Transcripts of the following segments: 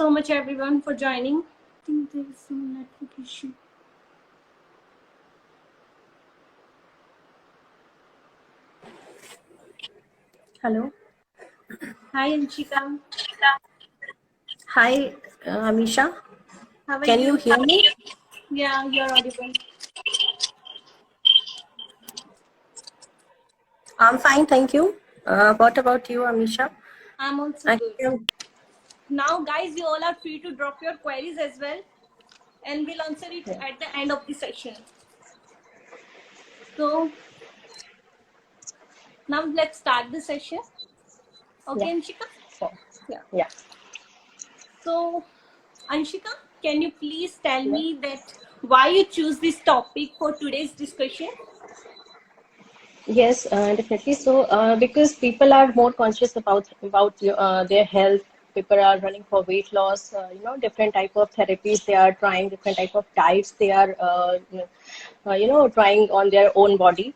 so much everyone for joining. I think there is some network issue. Hello. Hi Anshika. Hi, Amisha. How are Can you hear me? Yeah, you're audible. I'm fine, thank you. What about you, Amisha? I'm also good. Now, guys, you all are free to drop your queries as well, and we'll answer it at the end of the session. So, now let's start the session. Okay, Anshika? Yeah. So, Anshika, can you please tell me that why you choose this topic for today's discussion? Yes, definitely. So, because people are more conscious about their health, people are running for weight loss. Different type of therapies they are trying, different type of diets they are, trying on their own body.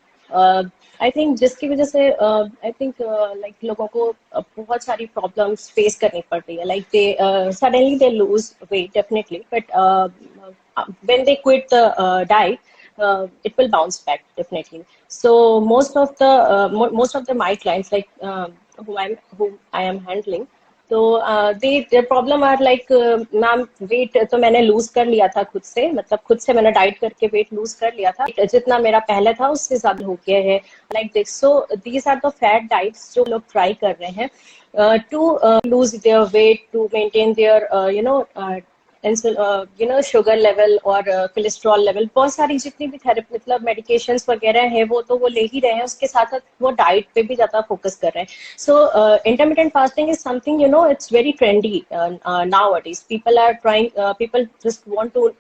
I think जिसकी वजह से I think like लोगों को बहुत सारी problems face करनी पड़ती है like they suddenly they lose weight definitely but when they quit the diet it will bounce back definitely. So most of the my clients like who I am handling, तो their problem are like ma'am weight तो मैंने loose कर लिया था खुद से, मतलब खुद से मैंने डाइट करके वेट लूज कर लिया था, जितना मेरा पहले था उससे ज्यादा हो गया है like this. So these are the fat diets जो लोग ट्राई कर रहे हैं to lose their weight, to maintain their sugar level और कोलेस्ट्रॉल लेवल. बहुत सारी जितनी भी थेरेपी मतलब मेडिकेशंस वगैरह है वो तो वो ले ही रहे हैं, उसके साथ साथ वो डाइट पे भी ज्यादा फोकस कर रहे हैं. So intermittent fasting is something it's very trendy nowadays. People are trying, people just want to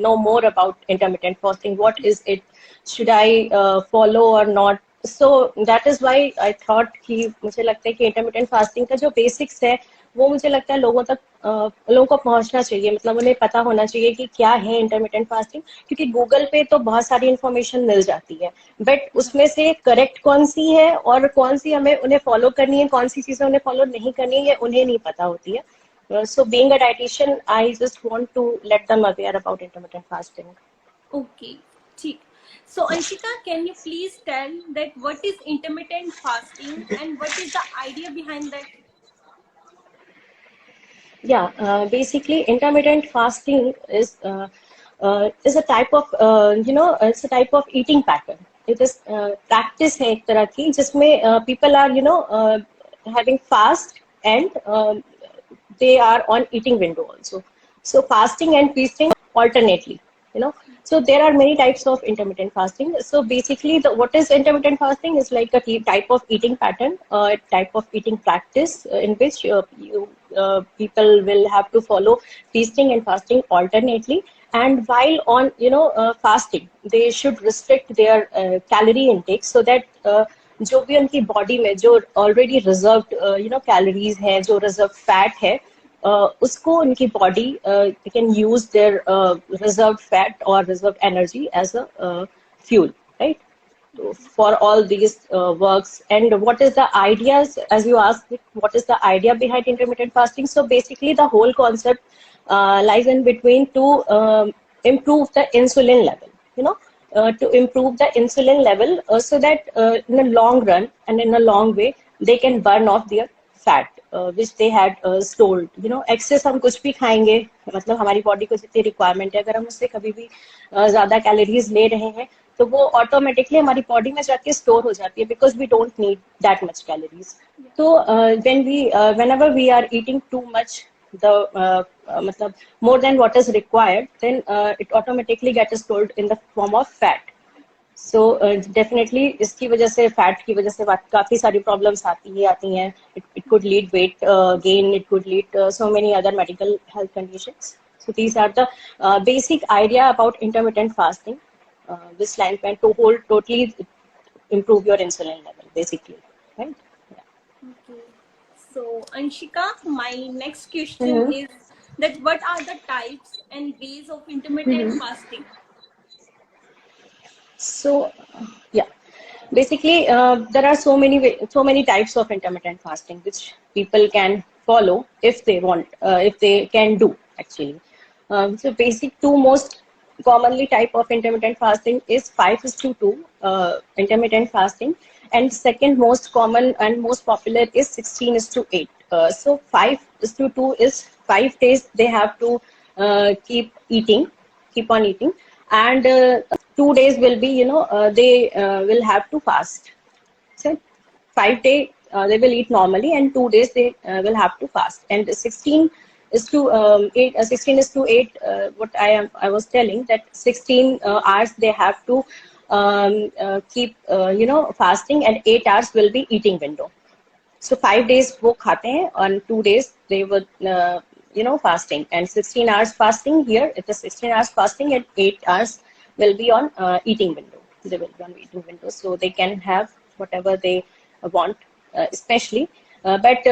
know more about intermittent fasting. What is it? Should I follow or not? So that is why I thought कि मुझे लगता है कि intermittent fasting का जो basics है वो मुझे लगता है लोगों को पहुंचना चाहिए, मतलब उन्हें पता होना चाहिए कि क्या है इंटरमिटेंट फास्टिंग, क्योंकि गूगल पे तो बहुत सारी इन्फॉर्मेशन मिल जाती है बट उसमें से करेक्ट कौन सी है और कौन सी हमें उन्हें फॉलो करनी है, कौन सी चीजें उन्हें फॉलो नहीं करनी है, ये उन्हें नहीं पता होती है. So being a dietitian, I just want to let them aware about intermittent fasting. Okay, ठीक. So Anshika, can you please tell that what is intermittent fasting and what is the idea behind that? Yeah, basically intermittent fasting is a type of it's a type of eating pattern. It is practice है एक तरह की जिसमें people are having fast and they are on eating window also. So fasting and feasting alternately. So there are many types of intermittent fasting. So basically, what is intermittent fasting is like a type of eating pattern, a type of eating practice in which people will have to follow feasting and fasting alternately. And while on fasting, they should restrict their calorie intake so that जो भी उनकी body में जो already reserved calories हैं, जो reserve fat है, उसको उनकी body can use their reserve fat और reserve energy as a fuel, right, for all these works. And what is the ideas, as you asked, what is the idea behind intermittent fasting? So basically the whole concept lies in between to improve the insulin level, to improve the insulin level so that in the long run and in a long way they can burn off their fat which they had stored. Excess हम कुछ भी खाएंगे, मतलब हमारी body को जितनी requirement है, अगर हम उससे कभी भी ज्यादा कैलोरीज ले रहे हैं तो वो ऑटोमेटिकली हमारी बॉडी में जाके स्टोर हो जाती है, because we don't need that much calories. तो whenever we are eating too much, मतलब more than what is required, then it automatically gets stored in the form of fat. So definitely इसकी वजह से, fat की वजह से काफी सारी प्रॉब्लम्स आती हैं. It could lead weight gain, it could lead so many other medical health conditions. So these are the basic idea about intermittent fasting, this line plan to totally improve your insulin level, basically, right? Okay. So Anshika, my next question is that what are the types and ways of intermittent fasting? So yeah, basically there are so many types of intermittent fasting which people can follow if they want, if they can do actually. So basic two most commonly type of intermittent fasting is 5:2 intermittent fasting, and second most common and most popular is 16:8. So 5:2 is 5 days they have to keep on eating, and 2 days will be, they will have to fast. So 5 days they will eat normally, and 2 days they will have to fast. And 16:8. 16:8. What I was telling, that 16 hours they have to keep fasting, and 8 hours will be eating window. So 5 days वो खाते हैं, and 2 days they would fasting, and 16 hours fasting. Here it is 16 hours fasting, and 8 hours will be on eating window. They will be on eating window, so they can have whatever they want, especially. But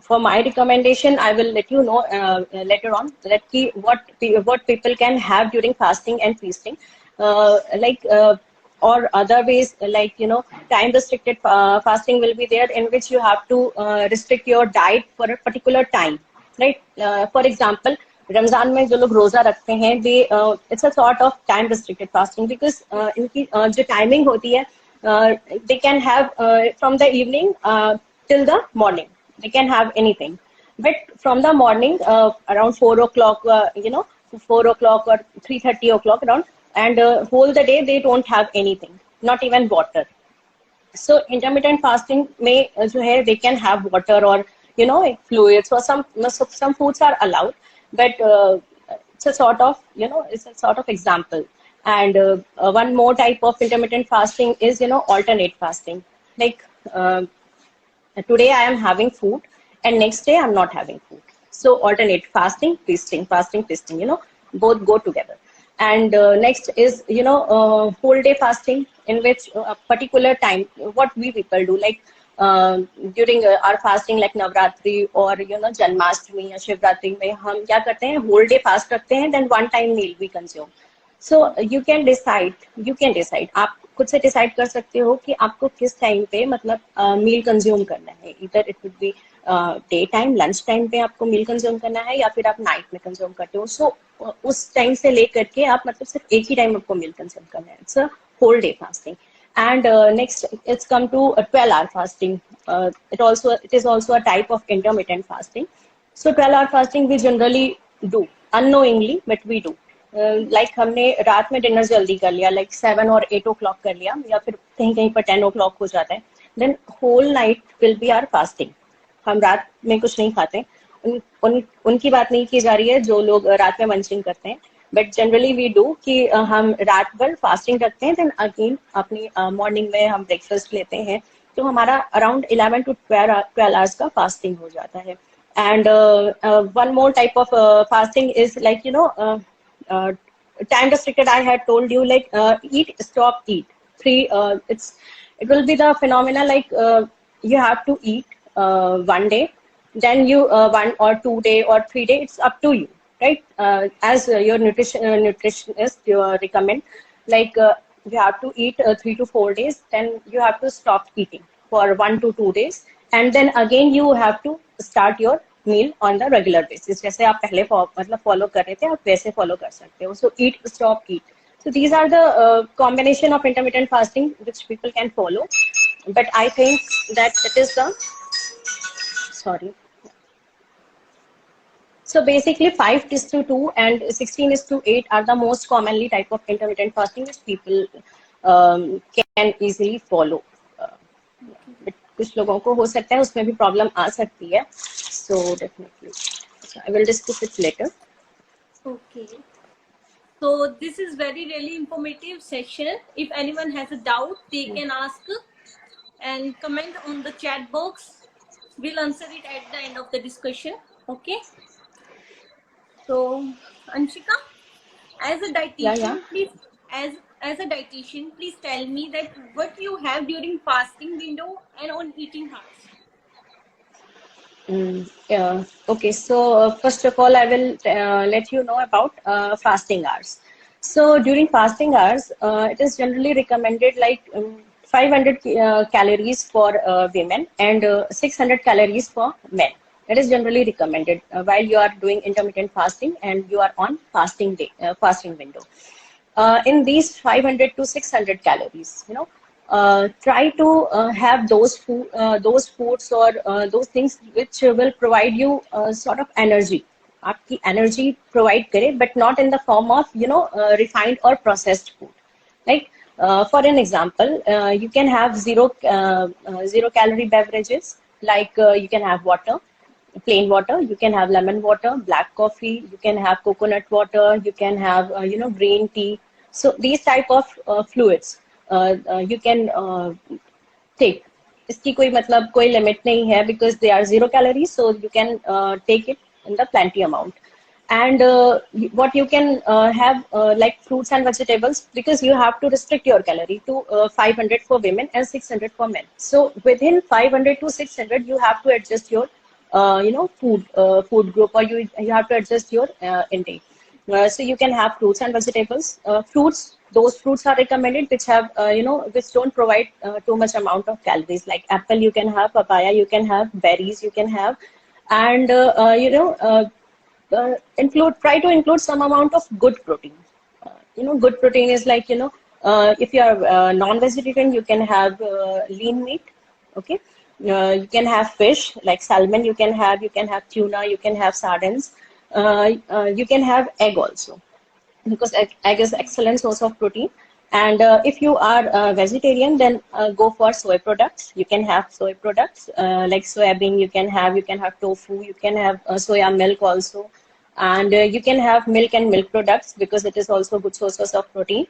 for my recommendation, I will let you know later on that what people can have during fasting and feasting, or other ways, like time restricted fasting will be there, in which you have to restrict your diet for a particular time, right? For example, Ramzan में जो लोग रोजा रखते हैं, it's a sort of time restricted fasting, because इनकी जो timing होती है, they can have from the evening till the morning. They can have anything, but from the morning around 4 o'clock, 4 o'clock or 3:30 o'clock around, and whole the day they don't have anything, not even water. So intermittent fasting may जो है, they can have water or fluids, or some foods are allowed, but it's a sort of example. And one more type of intermittent fasting is alternate fasting. Like today I am having food, and next day I'm not having food. So alternate fasting, feasting, both go together. And next is whole day fasting, in which a particular time, what we people do, like during our fasting, like Navratri or Janmashtami या शिवरात्रि में हम क्या करते हैं, whole day fast रखते हैं, then one time meal we consume. So you can decide, आप खुद से डिसाइड कर सकते हो कि आपको किस टाइम पे मतलब मील कंज्यूम करना है. इधर it would be day time, lunch time पे आपको मील कंज्यूम करना है, या फिर आप नाइट में कंज्यूम करते हो. सो उस टाइम से लेकर के आप मतलब सिर्फ एक ही टाइम आपको मील कंज्यूम करना है. It's a whole day fasting. And next, it's come to a 12-hour fasting. It is also a type of intermittent fasting. So 12-hour fasting we generally do unknowingly, but we do. Like हमने रात में dinner जल्दी कर लिया, like 7 or 8 o'clock कर लिया, या फिर कहीं पर 10 o'clock हो जाता है. Then whole night will be our fasting. हम रात में कुछ नहीं खाते. उनकी बात नहीं की जा रही है जो लोग रात में मंचिंग करते हैं. बट जनरली वी डू कि हम रात भर फास्टिंग रखते हैं, देन अगेन अपनी मॉर्निंग में हम ब्रेकफास्ट लेते हैं, तो हमारा अराउंड 11 to 12 आवर्स का फास्टिंग हो जाता है. And one more type of fasting is like time restricted. I had told you, like eat, stop, eat. It will be the phenomena like you have to eat one day, then you 1 or 2 day or 3 day, it's up to you, right? As your nutritionist you recommend, like you have to eat 3 to 4 days, then you have to stop eating for 1 to 2 days, and then again you have to start your meal on the regular basis. जैसे आप पहले मतलब follow कर रहे थे, आप वैसे follow कर सकते हो. So eat, stop, eat. So these are the combination of intermittent fasting which people can follow. But I think that it is the So basically 5:2 and 16:8 are the most commonly type of intermittent fasting which people can easily follow. But कुछ लोगों को हो सकता है उसमें भी problem आ सकती है. So definitely, I will discuss it later. Okay. So this is really informative session. If anyone has a doubt, they can ask and comment on the chat box. We'll answer it at the end of the discussion. Okay. So Anshika, as a dietitian, please as a dietitian, please tell me that what you have during fasting window and on eating hours. Okay, so first of all, I will let you know about fasting hours. So during fasting hours, it is generally recommended like 500 calories for women and 600 calories for men. That is generally recommended while you are doing intermittent fasting and you are on fasting day, fasting window. In these 500 to 600 calories, try to have those foods or those things which will provide you sort of energy. आपकी energy provide करे, but not in the form of refined or processed food. Like for an example, you can have zero calorie beverages. Like you can have water, plain water. You can have lemon water, black coffee. You can have coconut water. You can have green tea. So these type of fluids you can take. इसकी कोई मतलब कोई limit नहीं है because they are 0 calories, so you can take it in the plenty amount. And what you can have like fruits and vegetables, because you have to restrict your calorie to 500 for women and 600 for men. So within 500 to 600, you have to adjust your food group, or you have to adjust your intake. So you can have fruits and vegetables. Those fruits are recommended which have which don't provide too much amount of calories. Like apple, you can have papaya, you can have berries, you can have, and try to include some amount of good protein. Good protein is like if you are non-vegetarian, you can have lean meat. Okay, you can have fish like salmon. You can have tuna. You can have sardines. You can have egg also, because egg is excellent source of protein. And if you are vegetarian, then go for soy products. You can have soy products like soybean. You can have tofu. You can have soya milk also, and you can have milk and milk products because it is also good sources of protein.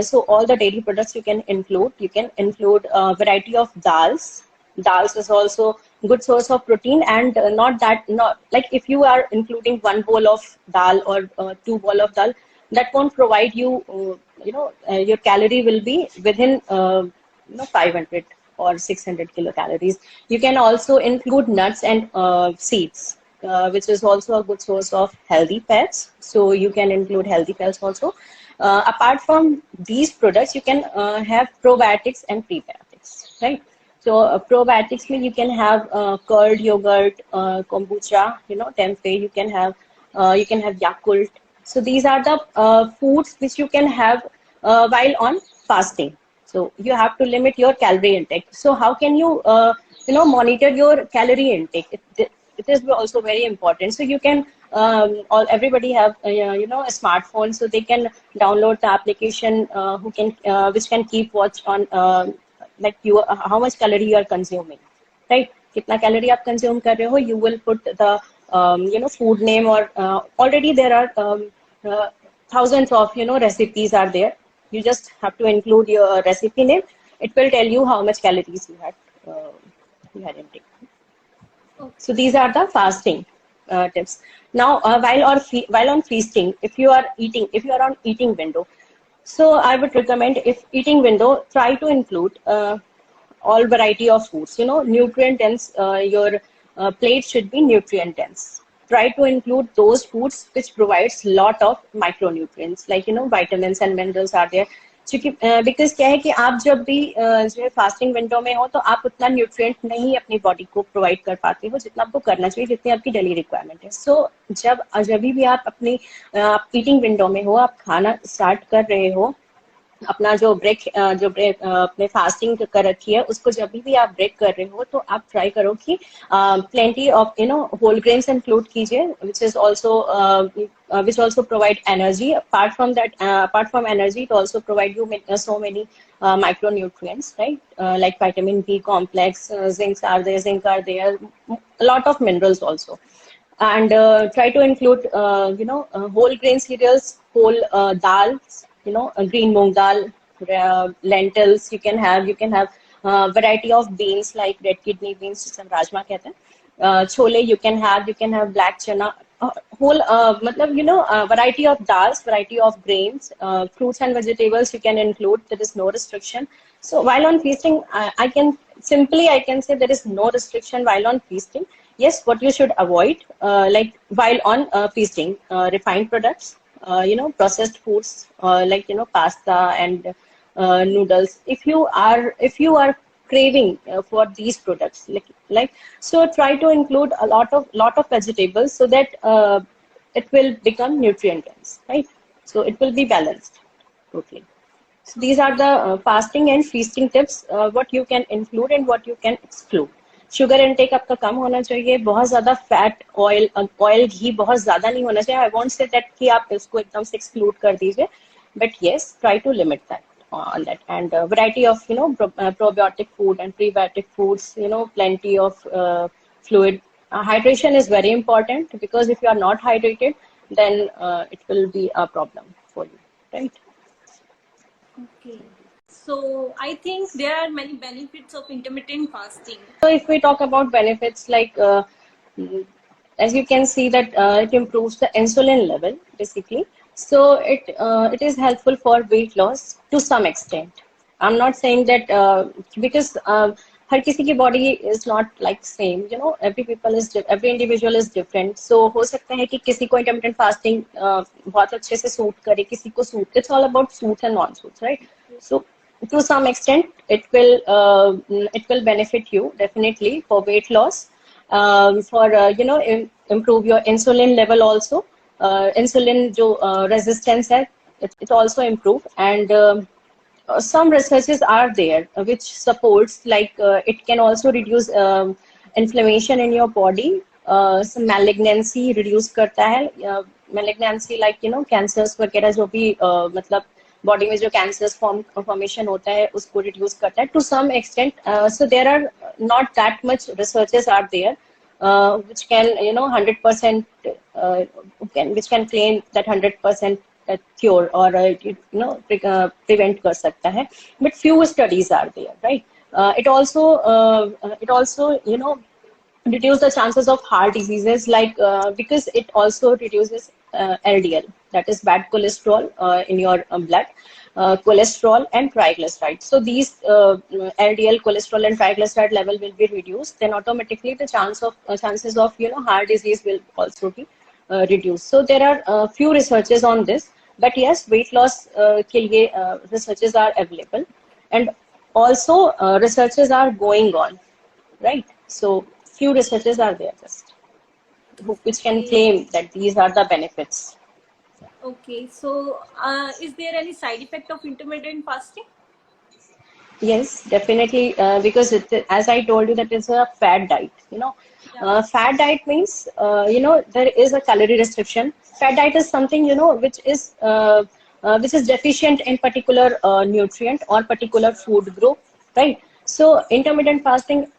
So all the dairy products you can include. You can include a variety of dals. Dals is also good source of protein, and not like if you are including one bowl of dal or two bowl of dal, that won't provide you. Your calorie will be within 500 or 600 kilocalories. You can also include nuts and seeds, which is also a good source of healthy fats. So you can include healthy fats also. Apart from these products, you can have probiotics and prebiotics, right? So probiotics mean you can have curd, yogurt, kombucha, tempeh. You can have Yakult. So these are the foods which you can have while on fasting. So you have to limit your calorie intake. So how can you monitor your calorie intake? It is also very important. So you can everybody have a smartphone, so they can download the application which can keep watch on like how much calorie you are consuming, right? Kitna calorie aap consume kar rahe ho, you will put the food name, or already there are thousands of recipes are there. You just have to include your recipe name. It will tell you how much calories you had intake. Okay. So these are the fasting tips. Now while on feasting, if you are on eating window, so I would recommend, if eating window, try to include all variety of foods. Nutrient dense. Your plate should be nutrient dense. Try to include those foods which provides lot of micronutrients, like vitamins and minerals are there. Because क्या है कि आप जब भी जो है fasting window में हो, तो आप उतना न्यूट्रिएंट नहीं अपनी बॉडी को प्रोवाइड कर पाते हो जितना आपको करना चाहिए, जितनी आपकी डेली रिक्वायरमेंट है. सो जब भी आप अपनी ईटिंग विंडो में हो, आप खाना स्टार्ट कर रहे हो, अपना जो ब्रेक अपने फास्टिंग कर रखी है उसको जब भी आप ब्रेक कर रहे हो, तो आप ट्राई करो कि plenty of whole grains include कीजिए, which also provide energy. Apart from energy, it also provide you so many micronutrients, right? Like vitamin B complex, zinc are there, a lot of minerals also. And try to include whole grain cereals, whole dals, green moong dal, lentils. You can have variety of beans like red kidney beans, जिसे हम राजमा कहते हैं. Chole you can have black chana. Whole variety of dals, variety of grains, fruits and vegetables you can include. There is no restriction. So while on feasting, I can say there is no restriction while on feasting. Yes, what you should avoid, like while on feasting, refined products, processed foods, like pasta and noodles. If you are craving for these products. Like so, try to include a lot of vegetables so that it will become nutrient dense, right? So it will be balanced totally. So these are the fasting and feasting tips. What you can include and what you can exclude. Sugar intake आपका कम होना चाहिए, बहुत ज्यादा fat oil घी बहुत ज्यादा नहीं होना चाहिए. आई वोंट से दैट कि आप इसको एकदम से एक्सक्लूड कर दीजिए, but yes try to limit that on that. And variety of probiotic food and prebiotic foods, plenty of fluid. Hydration is very important, because if you are not hydrated, then it will be a problem for you, right? Okay. So I think there are many benefits of intermittent fasting. So if we talk about benefits, like as you can see that it improves the insulin level basically. So it is helpful for weight loss to some extent. I'm not saying that because हर किसी की body is not like same, every individual is different. So हो सकता है कि किसी को intermittent fasting बहुत अच्छे से suit करे, किसी को suit. It's all about suits and non-suits, right? So to some extent it will benefit you definitely for weight loss, for improve your insulin level also. Insulin जो resistance है, it also improve. And some researches are there which supports like it can also reduce inflammation in your body. Some malignancy reduce करता है. Malignancy like cancers वगैरह जो भी मतलब body में जो cancers formation होता है उसको reduce करता है to some extent. So there are not that much researches are there which can 100% which can claim that 100% cure or prevent कर सकता है, but few studies are there, right? It also reduce the chances of heart diseases, like because it also reduces LDL, that is bad cholesterol in your blood, cholesterol and triglycerides. So these LDL, cholesterol and triglyceride level will be reduced, then automatically the chances of heart disease will also be reduced. So there are few researches on this, but yes, weight loss के लिए researches are available, and also researches are going on, right? So few researches are there just which can claim that these are the benefits. Okay, so is there any side effect of intermittent fasting? Yes, definitely, because as I told you, that is a fat diet. Fat diet means there is a calorie restriction. Fat diet is something which is deficient in particular nutrient or particular food group, right? So intermittent fasting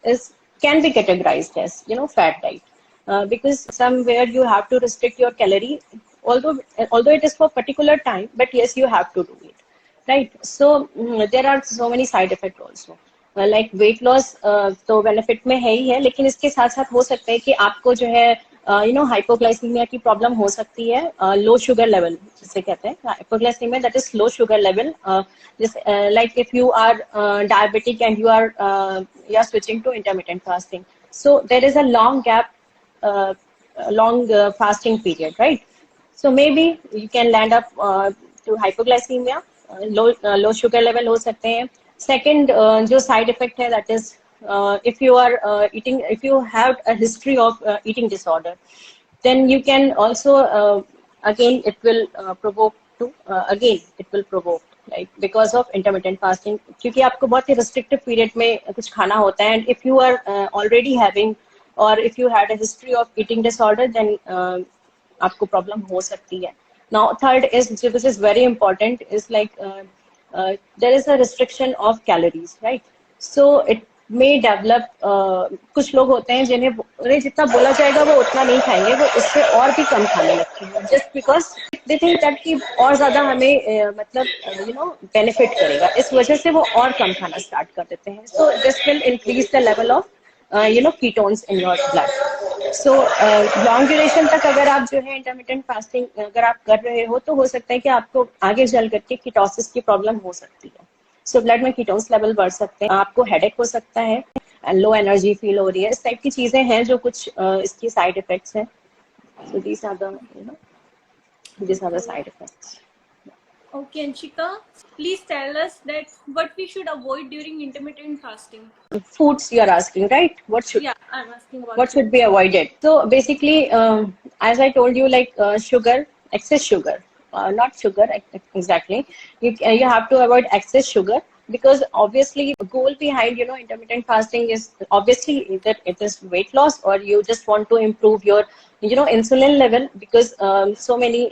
can be categorized as fat diet, because somewhere you have to restrict your calorie, although it is for particular time, but yes, you have to do it. Right. So there are so many side effects also. Like weight loss तो benefit में है ही है, लेकिन इसके साथ साथ हो सकता है कि आपको जो है हाइपोग्लाइसीमिया की प्रॉब्लम हो सकती है. लो शुगर लेवल जिसे कहते हैं hypoglycaemia, that is low sugar level. Like if you are diabetic and you are switching to intermittent fasting, so there is a long gap, long fasting period, right? So maybe you can land up to hypoglycemia, low sugar level हो सकते हैं. Second जो side effect है, that is if you are eating, if you have a history of eating disorder, then you can also again it will provoke like because of intermittent fasting, क्योंकि आपको बहुत ही restrictive period में कुछ खाना होता है. And if you are already having or if you had a history of eating disorder, then आपको problem हो सकती है. Now third is, which is very important, is like there is a restriction of calories, right? So it may develop, कुछ लोग होते हैं जिन्हें जितना बोला जाएगा वो उतना नहीं खाएंगे, वो उससे और भी कम खाने लगते हैं, just because they think that कि और ज्यादा हमें मतलब benefit करेगा, इस वजह से वो और कम खाना start कर देते हैं. So this will increase the level of ketones in your blood. So long duration तक अगर आप जो है intermittent fasting अगर आप कर रहे हो, तो हो सकता है कि आपको आगे चल करके कीटोसिस की प्रॉब्लम हो सकती है. So ब्लड में कीटोन्स लेवल बढ़ सकते हैं, आपको हेडेक हो सकता है, लो एनर्जी फील हो रही है, इस टाइप की चीजें हैं जो कुछ इसकी साइड इफेक्ट्स हैं. So these are the side effects. Okay, Anshika, please tell us that what we should avoid during intermittent fasting. Foods you are asking, right? Yeah, I'm asking about What should be foods. avoided? So basically, as I told you, like sugar, excess sugar, not sugar exactly. You have to avoid excess sugar because obviously the goal behind intermittent fasting is obviously either it is weight loss or you just want to improve your insulin level because so many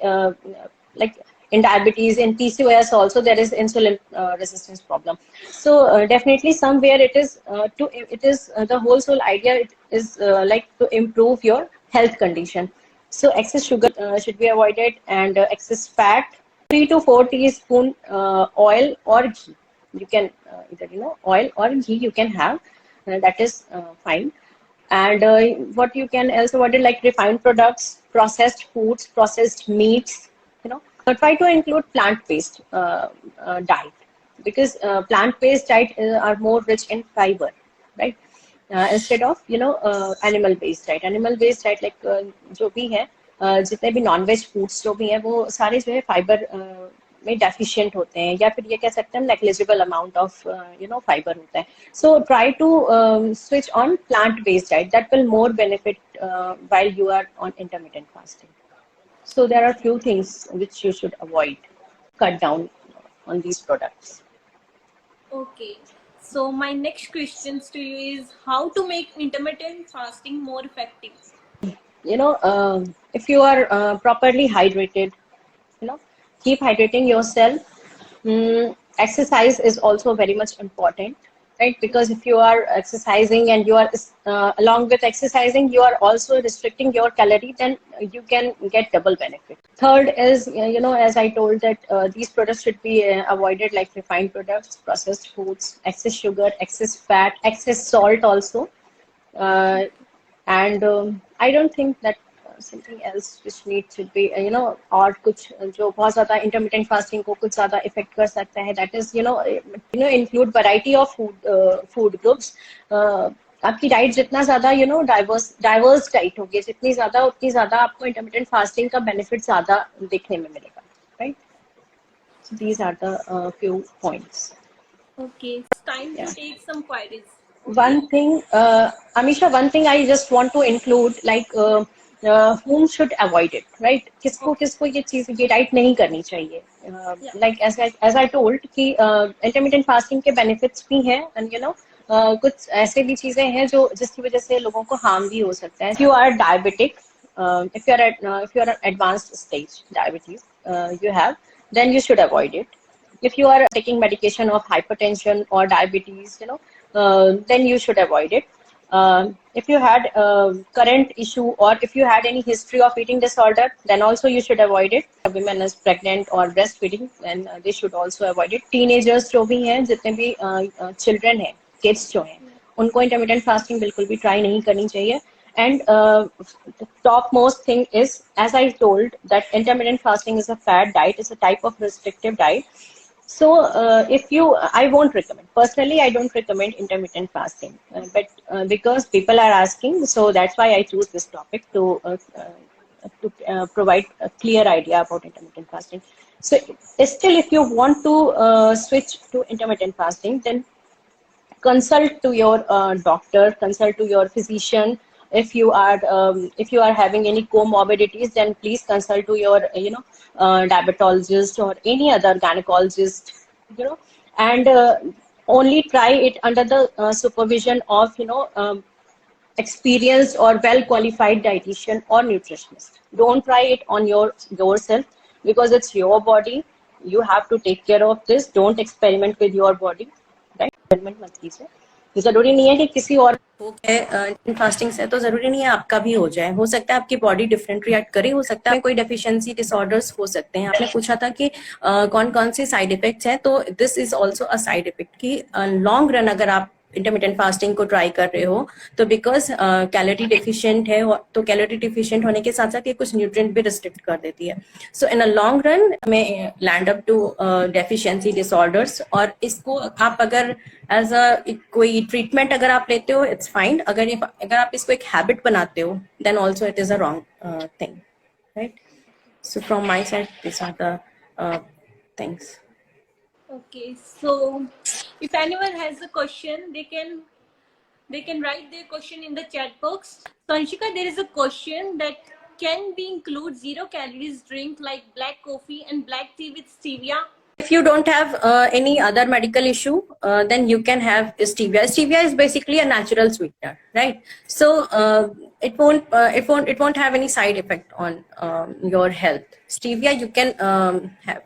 like in diabetes, in PCOS also there is insulin resistance problem. So definitely somewhere it is the whole sole idea it is like to improve your health condition. So excess sugar should be avoided and excess fat. 3 to 4 teaspoon oil or ghee. You can either oil or ghee you can have. That is fine. And what you can also order like refined products, processed foods, processed meats. Try to include plant-based diet because plant-based diet are more rich in fiber, right? Instead of animal-based diet. Animal-based diet like जो भी है जितने भी non veg foods जो भी हैं वो सारे जो है फाइबर में डेफिशिएंट होते हैं या फिर ये कह सकते हैं नेग्लिजिबल अमाउंट ऑफ फाइबर होता है. So try to switch on plant-based diet. That will more benefit while you are on intermittent fasting. So there are few things which you should avoid, cut down on these products. Okay. So my next questions to you is how to make intermittent fasting more effective. If you are properly hydrated, keep hydrating yourself. Exercise is also very much important, right? Because if you are exercising and you are along with exercising you are also restricting your calorie, then you can get double benefit. Third is as I told that these products should be avoided, like refined products, processed foods, excess sugar, excess fat, excess salt also. uh, and I don't think that something else which needs to be और कुछ जो बहुत ज़्यादा intermittent fasting को कुछ ज़्यादा affect कर सकता है, that is include variety of food groups. आपकी डाइट जितना ज़्यादा डाइवर्स डाइट होगी जितनी ज़्यादा उतनी ज़्यादा आपको intermittent fasting का बेनिफिट ज़्यादा देखने में मिलेगा, right? So these are the few points. Okay. It's time to take some queries. Okay. One thing, Amisha, one thing I just want to include, like whom should avoid it, right? किसको किसको ये चीज ये diet नहीं करनी चाहिए. Like as I told कि intermittent fasting के benefits भी हैं and कुछ ऐसे भी चीजें हैं जो जिसकी वजह से लोगों को harm भी हो सकता है. If you are diabetic, if you are at advanced stage diabetes, you have, then you should avoid it. If you are taking medication of hypertension or diabetes, then you should avoid it. If you had current issue or if you had any history of eating disorder, then also you should avoid it. Women is pregnant or breastfeeding, then they should also avoid it. Teenagers जो भी हैं, जितने भी children हैं, kids जो हैं, उनको intermittent fasting बिल्कुल भी try नहीं करनी चाहिए. And the topmost thing is, as I told, that intermittent fasting is a fad diet, it's a type of restrictive diet. So I won't recommend. Personally, I don't recommend intermittent fasting. But because people are asking, so that's why I choose this topic to provide a clear idea about intermittent fasting. So still, if you want to switch to intermittent fasting, then consult to your doctor, consult to your physician. If you are having any comorbidities, then please consult to your diabetologist or any other gynecologist, and only try it under the supervision of experienced or well qualified dietitian or nutritionist. Don't try it on yourself because it's your body. You have to take care of this. Don't experiment with your body. Experiment मत कीजिए. जरूरी नहीं है कि किसी और हो गए फास्टिंग से तो जरूरी नहीं है आपका भी हो जाए. हो सकता है आपकी बॉडी डिफरेंट रिएक्ट करे, हो सकता है कोई डेफिशिएंसी डिसऑर्डर्स हो सकते हैं. आपने पूछा था कि कौन कौन से साइड इफेक्ट्स हैं, तो this is also a side effect कि लॉन्ग रन अगर आप इंटरमिटेंट फास्टिंग को ट्राई कर रहे हो तो बिकॉज कैलोरी डिफिशिएंट है, तो कैलोरी डिफिशिएंट होने के साथ साथ ये कुछ न्यूट्रिएंट भी रिस्ट्रिक्ट कर देती है. So in a long run में land up to deficiency disorders. और इसको आप अगर एज अ कोई ट्रीटमेंट अगर आप लेते हो इट्स फाइन. अगर आप इसको एक हैबिट बनाते हो then also it is a wrong thing, right? So from my side this are the Thanks. Okay, so if anyone has a question, they can write their question in the chat box. So Anshika, there is a question that can we include 0 calories drink like black coffee and black tea with stevia? If you don't have any other medical issue, then you can have stevia. Stevia is basically a natural sweetener, right? So it won't have any side effect on your health. Stevia you can have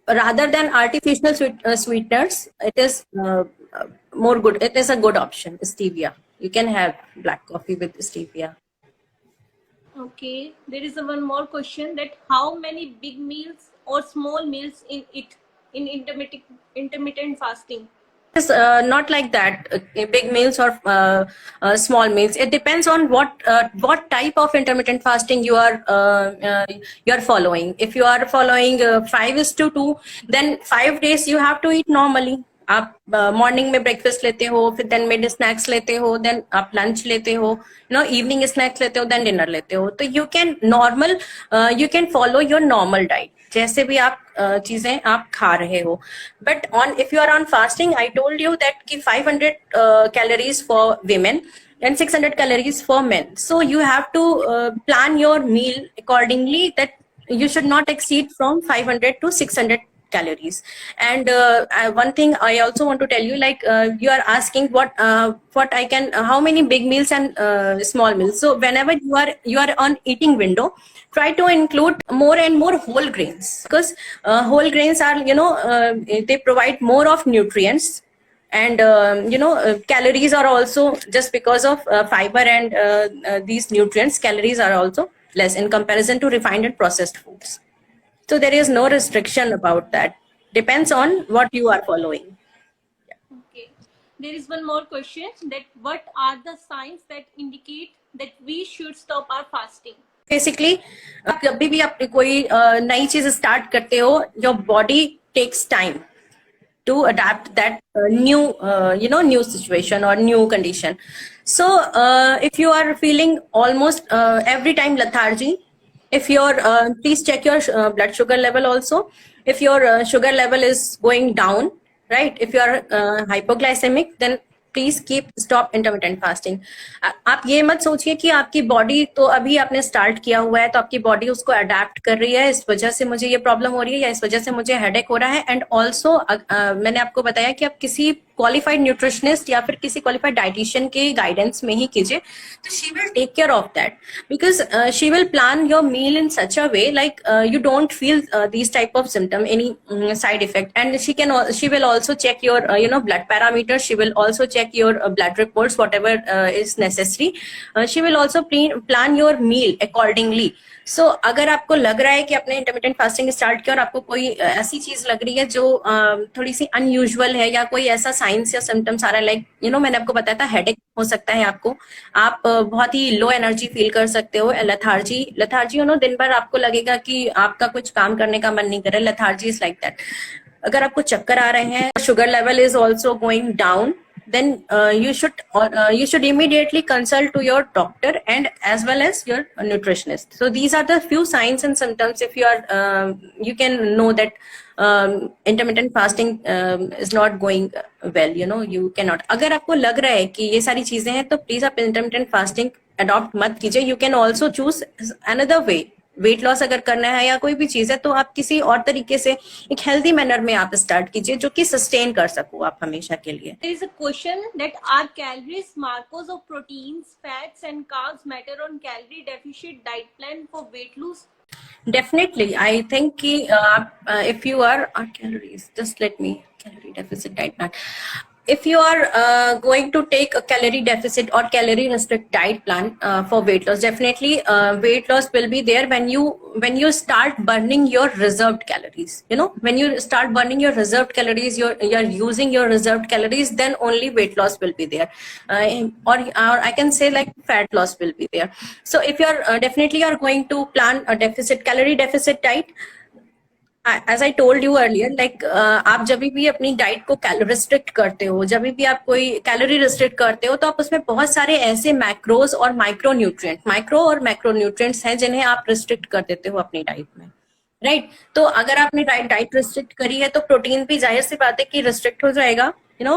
rather than artificial sweeteners. It is more good. It is a good option. Stevia. You can have black coffee with stevia. Okay, there is one more question that how many big meals or small meals in intermittent fasting? It's not like that. Big meals or small meals. It depends on what type of intermittent fasting you are following. If you are following 5:2, then 5 days you have to eat normally. आप morning में breakfast लेते हो, फिर then mid snacks लेते हो, then आप lunch लेते हो, इवनिंग स्नैक्स लेते हो, देन डिनर लेते हो. तो you can follow your normal diet, जैसे भी आप चीजें आप खा रहे हो. But if you are on fasting, I told you that कि 500 calories for women and 600 calories for men. So you have to plan your meal accordingly, that you should not exceed from 500 to 600 calories. And one thing I also want to tell you, like you are asking what I can, how many big meals and small meals. So whenever you are on eating window, try to include more and more whole grains, because whole grains are, they provide more of nutrients. And calories are also, just because of fiber and these nutrients, calories are also less in comparison to refined and processed foods. So there is no restriction about that. Depends on what you are following. Okay, there is one more question that what are the signs that indicate that we should stop our fasting? Basically, आप जब भी आप कोई नई चीज start करते हो, your body takes time to adapt that new situation or new condition. So if you are feeling almost every time lethargy, if your please check your blood sugar level also. If your sugar level is going down, right, if you are hypoglycemic, then please keep stop intermittent fasting. आप ये मत सोचिए कि आपकी body तो अभी आपने start किया हुआ है तो आपकी बॉडी उसको अडेप्ट कर रही है, इस वजह से मुझे ये प्रॉब्लम हो रही है या इस वजह से मुझे हेडेक हो रहा है. एंड ऑल्सो मैंने आपको बताया कि आप किसी क्वालिफाइड न्यूट्रिशनिस्ट या फिर किसी क्वालिफाइड डाइटिशियन के गाइडेंस में ही कीजिए, तो she will take care of that, because she will plan your meal in such a way like you don't feel these type of symptom, any side effect. And she will also check your blood parameters. She will also check your blood reports, whatever is necessary. She will also plan your meal accordingly. So अगर आपको लग रहा है कि आपने intermittent fasting start किया और आपको कोई ऐसी चीज लग रही है जो थोड़ी सी अनयूजुअल है, या कोई ऐसा साइंस या सिम्टम्स आ रहा है, लाइक मैंने आपको बताया था हेडेक हो सकता है आपको, आप बहुत ही लो एनर्जी फील कर सकते हो, लेथार्जी दिन भर आपको लगेगा कि आपका कुछ काम करने का मन नहीं कर रहा, लेथार्जी इज लाइक दैट. अगर आपको चक्कर आ रहे हैं, sugar level is also going down, then you should immediately consult to your doctor and as well as your nutritionist. So these are the few signs and symptoms. If you are you can know that intermittent fasting is not going well, you cannot. अगर आपको लग रहा है कि ये सारी चीजें हैं, तो प्लीज आप intermittent fasting अडॉप्ट मत कीजिए. You can also choose another way. Weight loss अगर करना है या कोई भी चीज है, तो आप किसी और तरीके से एक हेल्दी मैनर में आप स्टार्ट कीजिए, जो कि सस्टेन कर सको आप हमेशा के लिए. There is a question that are calories markers of proteins, fats and carbs matter on calorie deficit diet plan for weight loss? Definitely, I think कि if you are calories, just let me calorie deficit diet plan. If you are going to take a calorie deficit or calorie restrict diet plan for weight loss, definitely weight loss will be there when you start burning your reserved calories. When you start burning your reserved calories, you're using your reserved calories, then only weight loss will be there, or I can say like fat loss will be there. So if you're definitely are going to plan a calorie deficit diet, as I told you earlier, like आप जब भी अपनी diet को restrict करते हो, जब भी आप कोई कैलोरी रिस्ट्रिक्ट करते हो, तो आप उसमें बहुत सारे ऐसे मैक्रोज और माइक्रो और मैक्रो न्यूट्रिएंट्स हैं जिन्हें आप रिस्ट्रिक्ट कर देते हो अपनी डाइट में. राइट तो अगर आपने डाइट रिस्ट्रिक्ट करी है तो प्रोटीन भी जाहिर सी बात है कि रिस्ट्रिक्ट हो जाएगा यू नो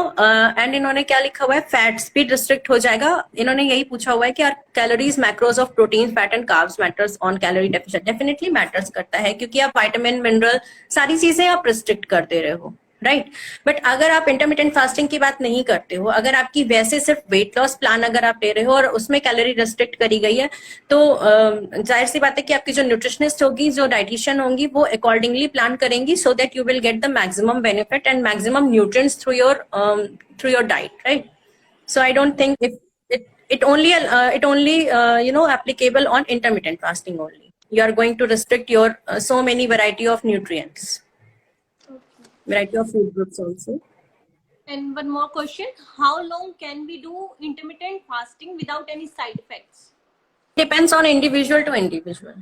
एंड इन्होंने क्या लिखा हुआ है फैट्स भी रिस्ट्रिक्ट हो जाएगा इन्होंने यही पूछा हुआ है कि are calories macros of protein fat and carbs matters on calorie deficient definitely matters करता है क्योंकि आप विटामिन मिनरल सारी चीजें आप रिस्ट्रिक्ट कर दे रहे हो राइट बट अगर आप इंटरमीडिएंट फास्टिंग की बात नहीं करते हो अगर आपकी वैसे सिर्फ वेट लॉस प्लान अगर आप ले रहे हो और उसमें कैलोरी रेस्ट्रिक्ट करी गई है तो जाहिर सी बात है कि आपकी जो न्यूट्रिशनिस्ट होगी जो डाइटिशियन होंगी वो अकॉर्डिंगली प्लान करेंगी so that you will get the maximum benefit and maximum nutrients through your diet right so I don't think it only applicable on intermittent fasting only you are going to restrict your so many variety of nutrients variety of food groups also. And one more question, how long can we do intermittent fasting without any side effects? Depends on individual to individual.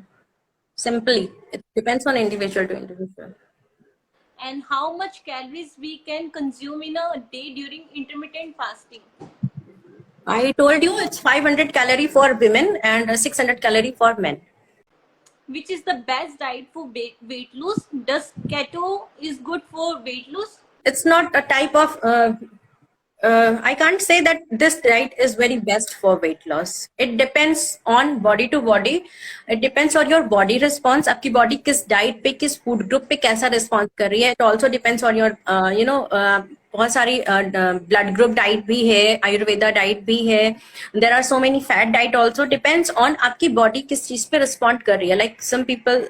Simply, it depends on individual to individual. And how much calories we can consume in a day during intermittent fasting? I told you it's 500 calorie for women and 600 calorie for men. Which is the best diet for weight loss? Does keto is good for weight loss? It's not a type of I can't say that this diet is very best for weight loss. It depends on body to body. It depends on your body response. आपकी body किस diet पे किस food group पे कैसा response कर रही है. It also depends on your बहुत सारी ब्लड ग्रुप डाइट भी है आयुर्वेदा डाइट भी है there are so many fat diet also depends on आपकी बॉडी किस चीज पे रिस्पॉन्ड कर रही है लाइक सम पीपल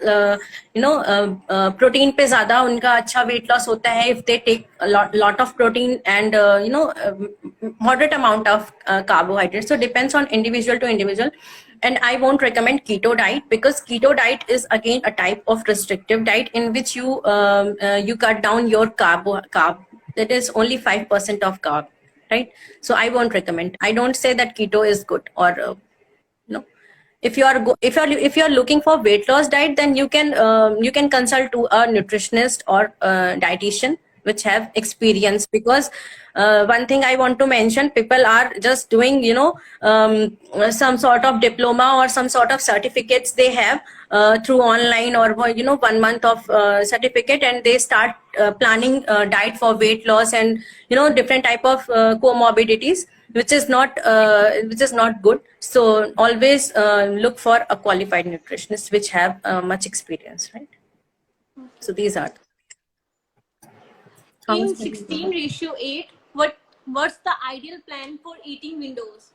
प्रोटीन पे ज्यादा उनका अच्छा वेट लॉस होता है if they take lot of protein and moderate amount of carbohydrates so depends on individual to individual and I won't recommend keto diet because keto diet is again a type of restrictive diet in which you cut down your carb that is only 5% of carb, right? So I won't recommend. I don't say that keto is good or no. If you are looking for weight loss diet, then you can consult to a nutritionist or dietitian which have experience because one thing I want to mention, people are just doing some sort of diploma or some sort of certificates they have through online or 1 month of certificate and they start planning diet for weight loss and different type of comorbidities which is not good. So always look for a qualified nutritionist which have much experience, right? So these are in 16:8 what's the ideal plan for eating windows?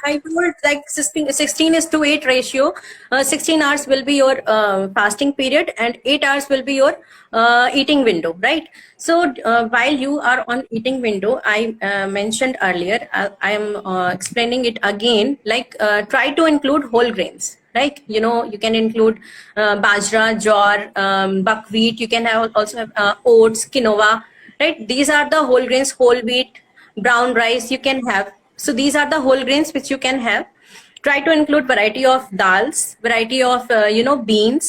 I told like 16:8 ratio. 16 hours will be your fasting period and 8 hours will be your eating window, right? So while you are on eating window, I mentioned earlier, I am explaining it again, like try to include whole grains. Right, you can include bajra, jowar, buckwheat. You can also have oats, quinoa. Right, these are the whole grains. Whole wheat, brown rice. You can have. So these are the whole grains which you can have. Try to include variety of dals, variety of beans.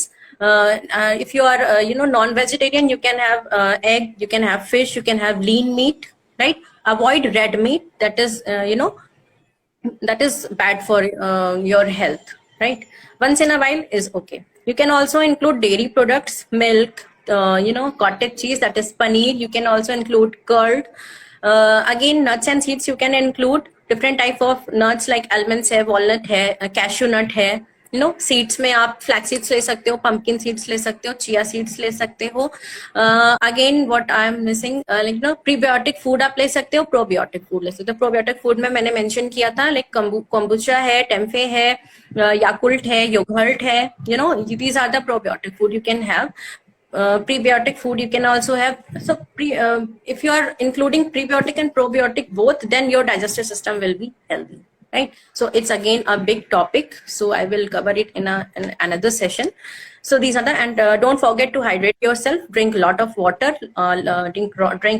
If you are non-vegetarian, you can have egg. You can have fish. You can have lean meat. Right. Avoid red meat. That is that is bad for your health. Right, once in a while is okay. You can also include dairy products, milk, cottage cheese, that is paneer. You can also include curd. Again, nuts and seeds, you can include different type of nuts like almonds hai, walnut hai, cashew nut hai. Seeds में आप flax seeds ले सकते हो, pumpkin seeds ले सकते हो, chia seeds ले सकते हो. Again what I am missing like prebiotic food आप ले सकते हो, प्रोबायोटिक फूड ले सकते हो. प्रोबायोटिक फूड में मैंने मेंशन किया था लाइक kombucha है, टेम्फे है, याकुल्ट है, योगर्ट है. These are the probiotic food you can have. Prebiotic food you can also have. So if you are including prebiotic and probiotic both, then your digestive system will be healthy. Right, so it's again a big topic, so I will cover it in another session. So these are the, and don't forget to hydrate yourself, drink a lot of water, drink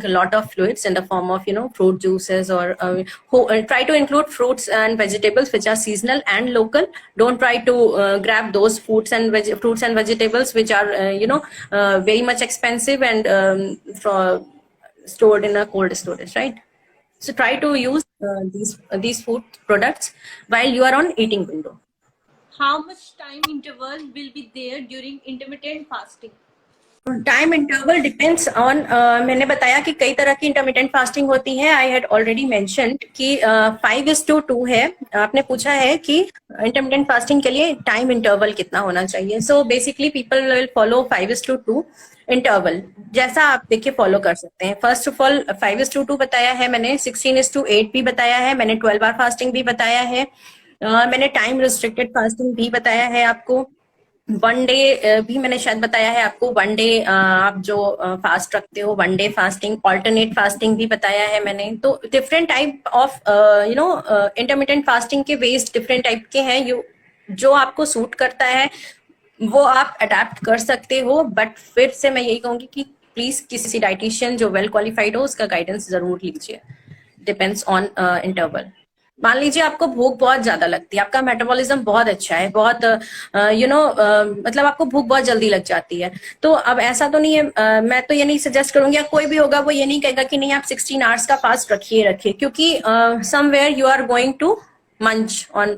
a lot of fluids in the form of fruit juices or try to include fruits and vegetables which are seasonal and local. Don't try to grab those fruits and vegetables which are very much expensive and stored in a cold storage, right? So try to use these food products while you are on eating window. how much time interval will be there during intermittent fasting? Time interval depends on, मैंने बताया कि कई तरह की intermittent fasting होती है. I had already mentioned कि 5:2 है. आपने पूछा है कि इंटरमिटेंट फास्टिंग के लिए टाइम इंटरवल कितना होना चाहिए. So basically people will follow 5:2 interval, जैसा आप देखिए फॉलो कर सकते हैं. फर्स्ट ऑफ ऑल 5:2 बताया है मैंने, 16:8 भी बताया है मैंने, 12 आवर फास्टिंग भी बताया है, मैंने टाइम रिस्ट्रिक्टेड फास्टिंग भी बताया है आपको, 1 डे भी मैंने शायद बताया है आपको. 1 डे आप जो फास्ट रखते हो, 1 डे फास्टिंग, ऑल्टरनेट फास्टिंग भी बताया है मैंने. तो different type of intermittent fasting के वेज डिफरेंट टाइप के हैं. जो आपको सूट करता है वो आप अडेप्ट कर सकते हो. बट फिर से मैं यही कहूंगी कि प्लीज किसी डाइटिशियन जो वेल क्वालिफाइड हो उसका गाइडेंस जरूर लीजिए. Depends on interval. मान लीजिए आपको भूख बहुत ज्यादा लगती है, आपका मेटाबॉलिज्म बहुत अच्छा है, बहुत मतलब आपको भूख बहुत जल्दी लग जाती है, तो अब ऐसा तो नहीं है, मैं तो ये नहीं सजेस्ट करूंगी, या कोई भी होगा वो ये नहीं कहेगा कि नहीं आप 16 आवर्स का फास्ट रखिए, क्योंकि somewhere you are going to munch on,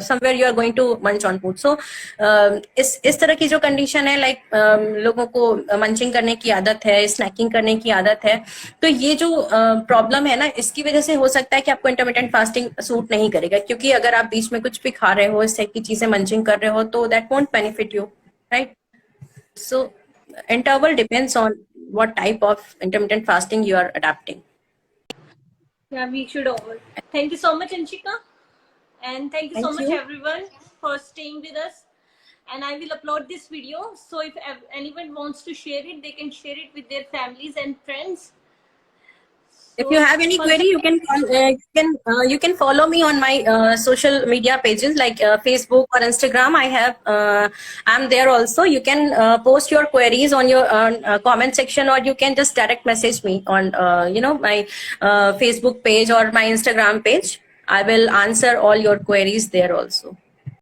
somewhere you are going to munch on food. So इस तरह की जो कंडीशन है, लाइक लोगों को मंचिंग करने की आदत है, स्नैकिंग करने की आदत है, तो ये जो प्रॉब्लम है ना, इसकी वजह से हो सकता है कि आपको इंटरमिटेंट फास्टिंग सूट नहीं करेगा. क्योंकि अगर आप बीच में कुछ भी खा रहे हो, इस टाइप की चीजें मंचिंग कर रहे हो, तो that won't benefit you, right. So interval depends on what type of intermittent fasting you are adapting. Yeah, we should all. Thank you so much, Anshika. And thank you so much everyone for staying with us. And I will upload this video. So if anyone wants to share it, they can share it with their families and friends. So if you have any query, you can follow me on my social media pages like Facebook or Instagram. I'm there also. You can post your queries on your comment section, or you can just direct message me on my Facebook page or my Instagram page. I will answer all your queries there also.